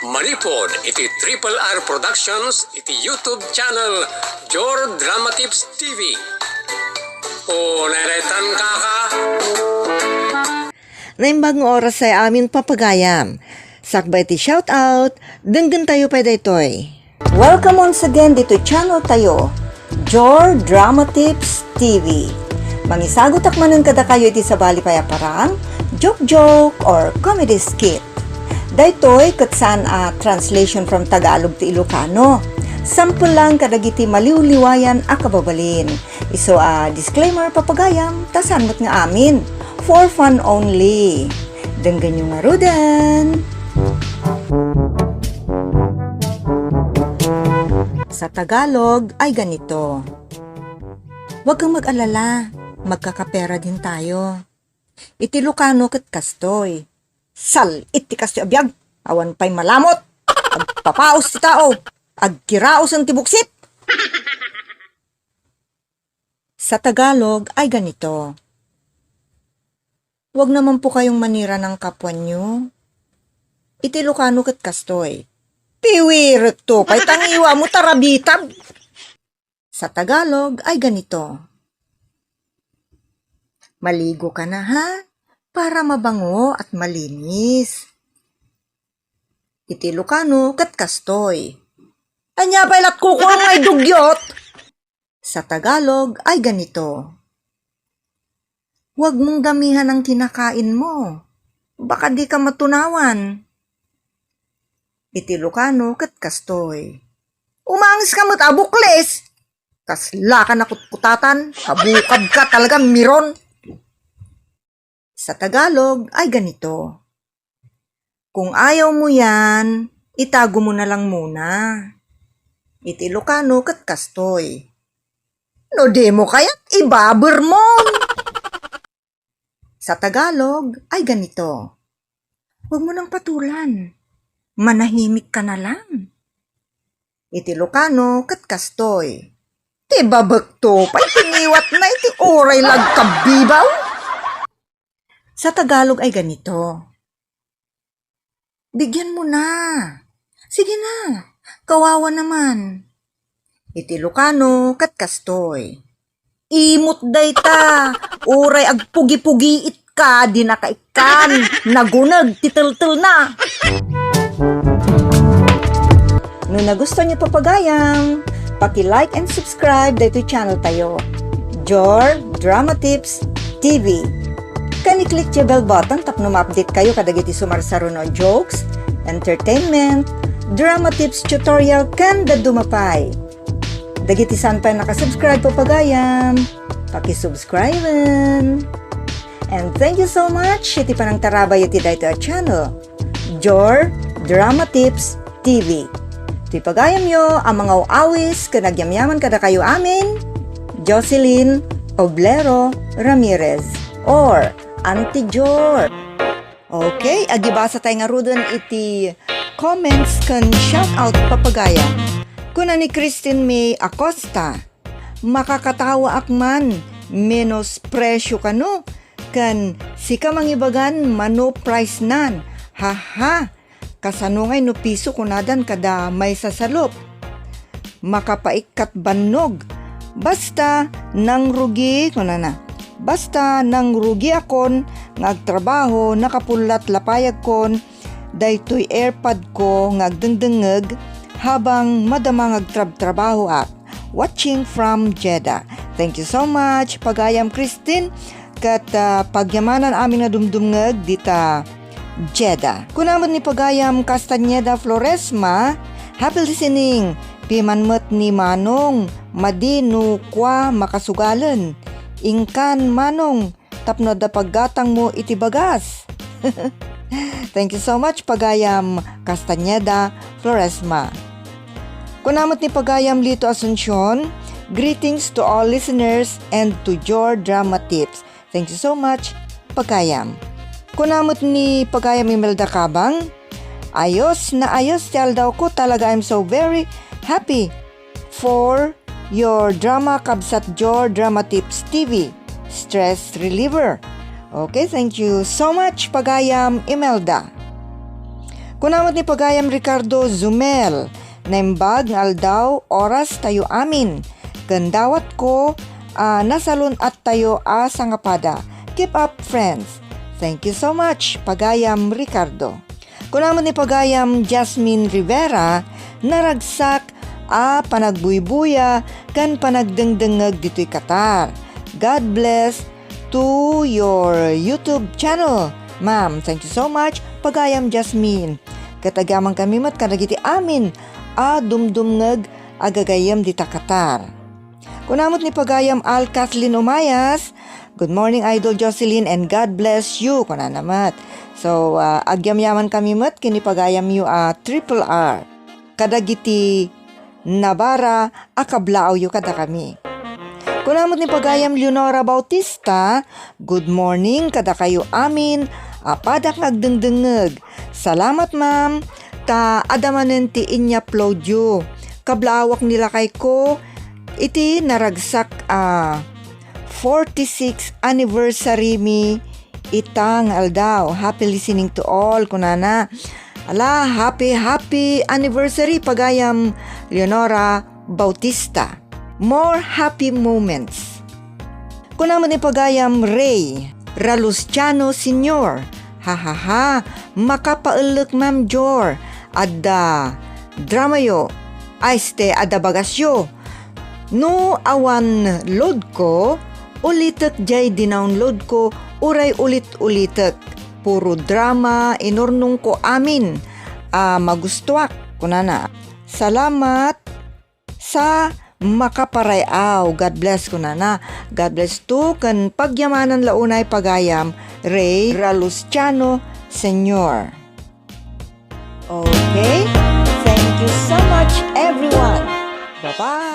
Manipod iti Triple R Productions iti YouTube channel Jor Drama Tips TV. O naretan kaka. Naimbang oras ay amin papagayam. Sakbay ti shoutout, denggan tayo pa daytoy. Welcome once again dito channel tayo, Jor Drama Tips TV. Mangisagot akmanan kada kayo iti sabali payaparang, joke or comedy skit. Daytoy katsan a translation from Tagalog ti Ilocano. Sample lang kadagiti maliw-liwayan a kababalin. Iso a disclaimer papagayam, tasanmot nga amin. For fun only. Denggan yung marudan. Sa Tagalog ay ganito. Huwag kang mag-alala, magkakapera din tayo. Iti Ilocano ket kastoy. Sal, iti kastoy abiyag, awan pa'y malamot. Agpapaos ti tao, agkiraos ang tibuksit. Sa Tagalog ay ganito. Huwag naman po kayong manira ng kapwa nyo. Iti Ilocano ket kastoy. Piwirit to, pa'y tangiwa mo tarabitab. Sa Tagalog ay ganito. Maligo ka na ha, para mabango at malinis. Iti Ilocano ket kastoy. Anya pa'y latko ko ay dugyot. Sa Tagalog ay ganito. Huwag mong damihan ang kinakain mo. Baka di ka matunawan. Iti Ilocano ket kastoy. Umangis ka mo't abukles. Kasla ka na kutkutatan. Kabukab ka talaga miron. Sa Tagalog ay ganito. Kung ayaw mo yan, itago mo na lang muna. Iti Ilocano ket kastoy. No demo kaya't ibaber mo. Sa Tagalog ay ganito. Huwag mo nang patulan. Manahimik ka na lang. Iti Ilocano ket kastoy. Ti babek to, pa'y tiniwat na iti oray lagkabibaw. Sa Tagalog ay ganito. Bigyan mo na. Sige na, kawawa naman. Iti Ilocano ket kastoy. Imot day ta, oray agpugi-pugiit ka, di nakaikan, nagunag, titil-til na. No nagustuhan niyo papagayam, paki-like and subscribe dito channel tayo, Jor Drama Tips TV. Kani-click yung bell button tapno ma-update kayo kadagiti sumarsaro no jokes, entertainment, drama tips tutorial kanda dumapay. Dagiti saan pa nakasubscribe papagayam, paki-subscriben. And thank you so much, iti panang tarabay iti dito at channel, Jor Drama Tips TV. Iti pagayam yo, ang mga uawis, kanagyamyaman kada kayo amin, Jocelyn Oblero Ramirez, or Auntie Jor. Okay, agibasa tayo nga rudan iti comments kan shoutout papagayam. Kuna ni Christine May Acosta, makakatawa akman, menos presyo kano, kan sika mangibagan mano price nan, haha, kasanungay no piso kunadan kada may sasalop. Makapaikat bannog, basta nang rugi, basta nang rugi akon, ngagtrabaho, nakapulat lapayag kon, daytoy airpod ko ngagdengdengeg, habang madamang agtrabaho at watching from Jeddah. Thank you so much, pagayam Christine, kat pagyamanan amin na dumdumngeg dita Jeddah. Kunamot ni pagayam Castaneda Floresma, happy listening, pimanmet ni Manong, madino kwa makasugalan, ingkan Manong, tapno da paggatang mo iti bagas. Thank you so much, pagayam Castaneda Floresma. Kunamot ni pagayam Lito Asuncion, greetings to all listeners and to your drama tips. Thank you so much, pagayam. Kunamot ni pagayam Imelda Kabang, ayos na ayos tiyal daw ko talaga, I'm so very happy for your drama kabsat Jor Drama Tips TV, stress reliever. Okay, thank you so much, pagayam Imelda. Kunamot ni pagayam Ricardo Zumel, naimbag nga aldaw oras tayo amin. Gandawat ko, nasalun at tayo sa ngapada. Keep up friends. Thank you so much, pagayam Ricardo. Kunamot ni pagayam Jasmine Rivera, naragsak panagbuybuya kan panagdengdengeg dito'y Qatar. God bless to your YouTube channel. Ma'am, thank you so much, pagayam Jasmine. Katagaman kami mat kanagiti amin, dumdumngeg agagayam dita Qatar. Kunamot ni pagayam Al Kathleen Umayas, good morning Idol Jocelyn and God bless you. Kunanamat. So, agyamyaman kami mat kini pagayam yu triple R. Kadagiti Nabara akablao yu kada kami. Kunamot ni pagayam Leonora Bautista, good morning kada kayo amin, padak nagdengdengeg. Salamat ma'am, ta adamanen ti inya-upload yu. Kablaawak nila kay ko, iti naragsak 46 anniversary mi itang aldaw. Happy listening to all, kunana. Ala, happy anniversary pagayam Leonora Bautista. More happy moments. Kunamot ni pagayam Ray Ralustiano Sr. Ha, makapaulok ma'am Jor. Adda drama yo, aiste adda bagasyo. No awan load ko, ulitek jay dinownload ko, uray ulit-ulitek. Puro drama, inurnong ko amin. Magustuak, kunana. Salamat sa makaparayaw. God bless, kunana. God bless to, kan pagyamanan launay pagayam, Ray Ralustiano Sr. Okay? Thank you so much, everyone. Bye-bye.